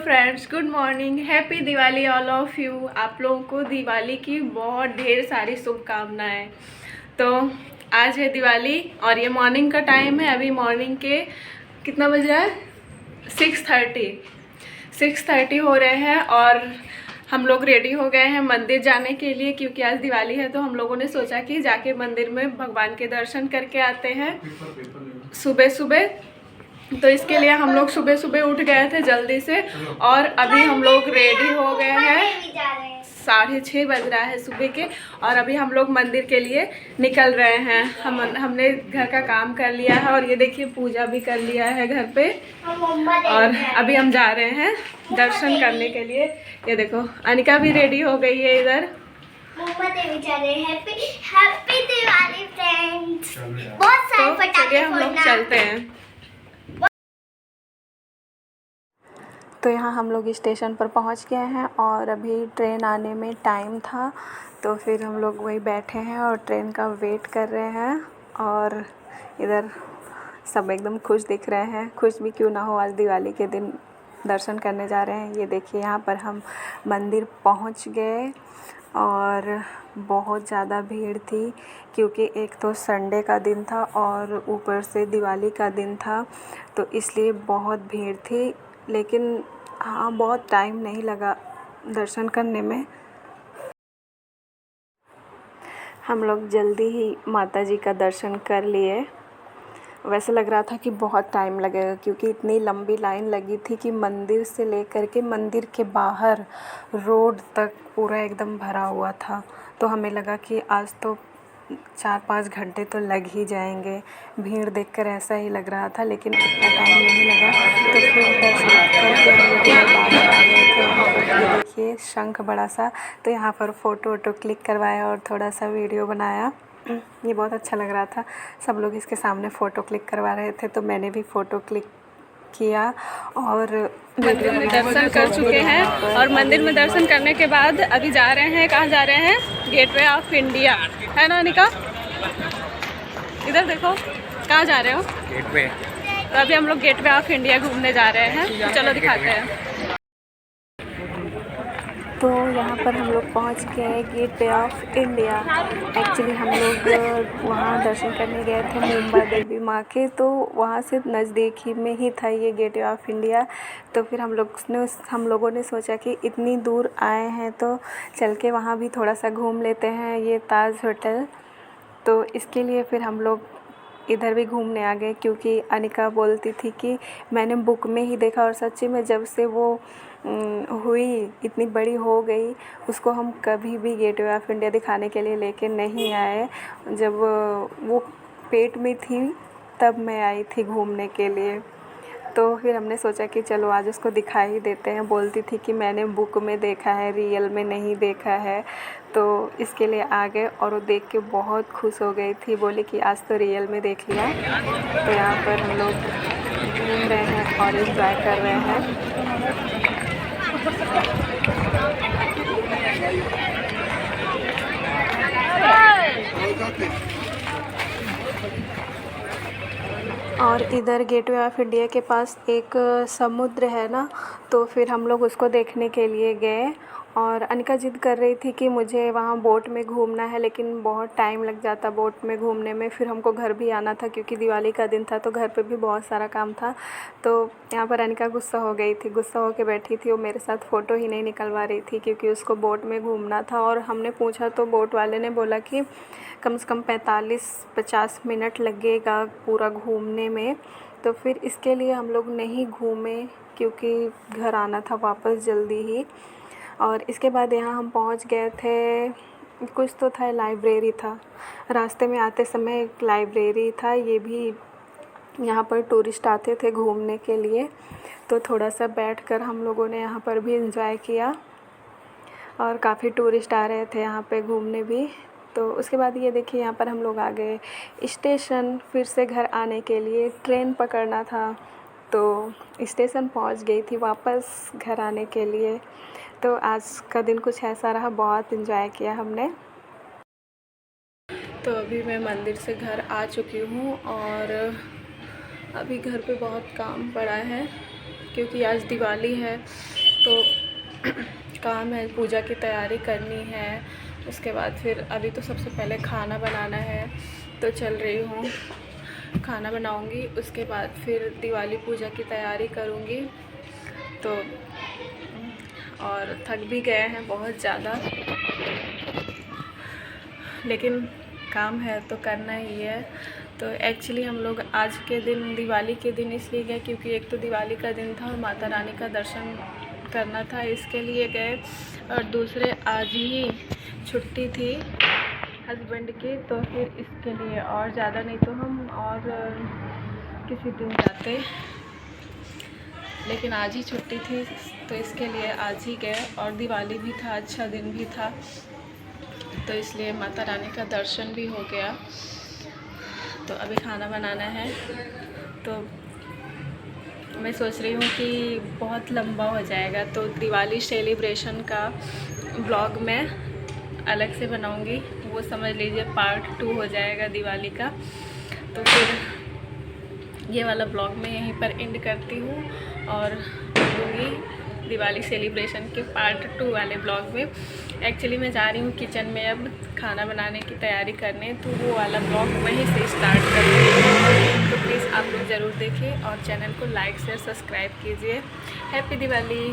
Friends, good morning, happy Diwali all of you. आप लोगों को दिवाली की बहुत ढेर सारी शुभकामनाएं। तो आज है दिवाली और ये मॉर्निंग का टाइम है। अभी मॉर्निंग के कितना बज रहा है? 6:30 हो रहे हैं और हम लोग रेडी हो गए हैं मंदिर जाने के लिए, क्योंकि आज दिवाली है। तो हम लोगों ने सोचा कि जाके मंदिर में भगवान के दर्शन करके आते हैं सुबह सुबह। तो इसके लिए हम लोग सुबह सुबह उठ गए थे जल्दी से और अभी हम लोग रेडी हो गए हैं। 6:30 बज रहा है सुबह के और अभी हम लोग मंदिर के लिए निकल रहे हैं। हमने घर का काम कर लिया है और ये देखिए पूजा भी कर लिया है घर पे और अभी हम जा रहे हैं दर्शन करने के लिए। ये देखो अनिका भी रेडी हो गई है इधर। Happy Diwali friends. बहुत सारे पटाखे हम लोग चलते हैं। तो यहाँ हम लोग स्टेशन पर पहुँच गए हैं और अभी ट्रेन आने में टाइम था, तो फिर हम लोग वही बैठे हैं और ट्रेन का वेट कर रहे हैं। और इधर सब एकदम खुश दिख रहे हैं। खुश भी क्यों ना हो, आज दिवाली के दिन दर्शन करने जा रहे हैं। ये देखिए यहाँ पर हम मंदिर पहुँच गए और बहुत ज़्यादा भीड़ थी, क्योंकि एक तो संडे का दिन था और ऊपर से दिवाली का दिन था, तो इसलिए बहुत भीड़ थी। लेकिन हाँ, बहुत टाइम नहीं लगा दर्शन करने में। हम लोग जल्दी ही माता जी का दर्शन कर लिए। वैसे लग रहा था कि बहुत टाइम लगेगा, क्योंकि इतनी लंबी लाइन लगी थी कि मंदिर से लेकर के मंदिर के बाहर रोड तक पूरा एकदम भरा हुआ था। तो हमें लगा कि आज तो 4-5 घंटे तो लग ही जाएंगे। भीड़ देखकर ऐसा ही लग रहा था, लेकिन इतना टाइम नहीं लगा। तो फिर दर्शन करके हम लोग बाहर आ गए थे। वहाँ पर देखिए शंख बड़ा सा, तो यहाँ पर फ़ोटो क्लिक करवाया और थोड़ा सा वीडियो बनाया। ये बहुत अच्छा लग रहा था। सब लोग इसके सामने फ़ोटो क्लिक करवा रहे थे, तो मैंने भी फ़ोटो क्लिक किया और मंदिर में दर्शन कर चुके हैं। और मंदिर में दर्शन करने के बाद अभी जा रहे हैं, कहाँ जा रहे हैं? गेटवे ऑफ इंडिया, है ना अनिका? इधर देखो, कहाँ जा रहे हो? गेटवे। तो अभी हम लोग गेटवे ऑफ इंडिया घूमने जा रहे हैं। चलो दिखाते हैं। तो यहाँ पर हम लोग पहुँच गए गेटवे ऑफ इंडिया। एक्चुअली हम लोग वहाँ दर्शन करने गए थे मुंबा देवी माँ के, तो वहाँ से नज़दीक ही में ही था ये गेटवे ऑफ इंडिया। तो फिर हम लोगों ने सोचा कि इतनी दूर आए हैं तो चल के वहाँ भी थोड़ा सा घूम लेते हैं, ये ताज होटल। तो इसके लिए फिर हम लोग इधर भी घूमने आ गए, क्योंकि अनिका बोलती थी कि मैंने बुक में ही देखा और सच्ची में जब से वो हुई इतनी बड़ी हो गई, उसको हम कभी भी गेटवे ऑफ इंडिया दिखाने के लिए लेके नहीं आए। जब वो पेट में थी तब मैं आई थी घूमने के लिए। तो फिर हमने सोचा कि चलो आज उसको दिखा ही देते हैं। बोलती थी कि मैंने बुक में देखा है, रियल में नहीं देखा है। तो इसके लिए आ गए और वो देख के बहुत खुश हो गई थी। बोली कि आज तो रियल में देख लिया। तो यहाँ पर हम लोग घूम रहे हैं और एंजॉय कर रहे हैं। और इधर गेटवे ऑफ इंडिया के पास एक समुद्र है ना, तो फिर हम लोग उसको देखने के लिए गए। और अनिका जिद कर रही थी कि मुझे वहाँ बोट में घूमना है, लेकिन बहुत टाइम लग जाता बोट में घूमने में। फिर हमको घर भी आना था, क्योंकि दिवाली का दिन था, तो घर पे भी बहुत सारा काम था। तो यहाँ पर अनिका गुस्सा हो गई थी, गुस्सा होकर बैठी थी। वो मेरे साथ फ़ोटो ही नहीं निकलवा रही थी, क्योंकि उसको बोट में घूमना था। और हमने पूछा तो बोट वाले ने बोला कि कम से कम 45-50 मिनट लगेगा पूरा घूमने में। तो फिर इसके लिए हम लोग नहीं घूमे, क्योंकि घर आना था वापस जल्दी ही। और इसके बाद यहाँ हम पहुँच गए थे, कुछ तो था, लाइब्रेरी था। रास्ते में आते समय एक लाइब्रेरी था। ये भी यहाँ पर टूरिस्ट आते थे घूमने के लिए, तो थोड़ा सा बैठकर हम लोगों ने यहाँ पर भी एंजॉय किया। और काफ़ी टूरिस्ट आ रहे थे यहाँ पे घूमने भी। तो उसके बाद ये देखिए यहाँ पर हम लोग आ गए स्टेशन। फिर से घर आने के लिए ट्रेन पकड़ना था, तो स्टेशन पहुँच गई थी वापस घर आने के लिए। तो आज का दिन कुछ ऐसा रहा, बहुत एंजॉय किया हमने। तो अभी मैं मंदिर से घर आ चुकी हूँ और अभी घर पे बहुत काम पड़ा है, क्योंकि आज दिवाली है तो काम है, पूजा की तैयारी करनी है। उसके बाद फिर अभी तो सबसे पहले खाना बनाना है, तो चल रही हूँ, खाना बनाऊँगी। उसके बाद फिर दिवाली पूजा की तैयारी करूँगी। तो और थक भी गए हैं बहुत ज़्यादा, लेकिन काम है तो करना ही है। तो एक्चुअली हम लोग आज के दिन, दिवाली के दिन इसलिए गए क्योंकि एक तो दिवाली का दिन था और माता रानी का दर्शन करना था, इसके लिए गए। और दूसरे आज ही छुट्टी थी हस्बैंड की, तो फिर इसके लिए, और ज़्यादा नहीं तो हम और किसी दिन जाते, लेकिन आज ही छुट्टी थी तो इसके लिए आज ही गए। और दिवाली भी था, अच्छा दिन भी था, तो इसलिए माता रानी का दर्शन भी हो गया। तो अभी खाना बनाना है। तो मैं सोच रही हूँ कि बहुत लंबा हो जाएगा, तो दिवाली सेलिब्रेशन का ब्लॉग मैं अलग से बनाऊँगी, वो समझ लीजिए पार्ट 2 हो जाएगा दिवाली का। तो फिर ये वाला ब्लॉग मैं यहीं पर एंड करती हूँ और मिलूँगी दिवाली सेलिब्रेशन के पार्ट 2 वाले ब्लॉग में। एक्चुअली मैं जा रही हूँ किचन में अब खाना बनाने की तैयारी करने, तो वो वाला ब्लॉग वहीं से स्टार्ट करूँगी। तो प्लीज़ आप लोग ज़रूर देखें और चैनल को लाइक शेयर सब्सक्राइब कीजिए। हैप्पी दिवाली।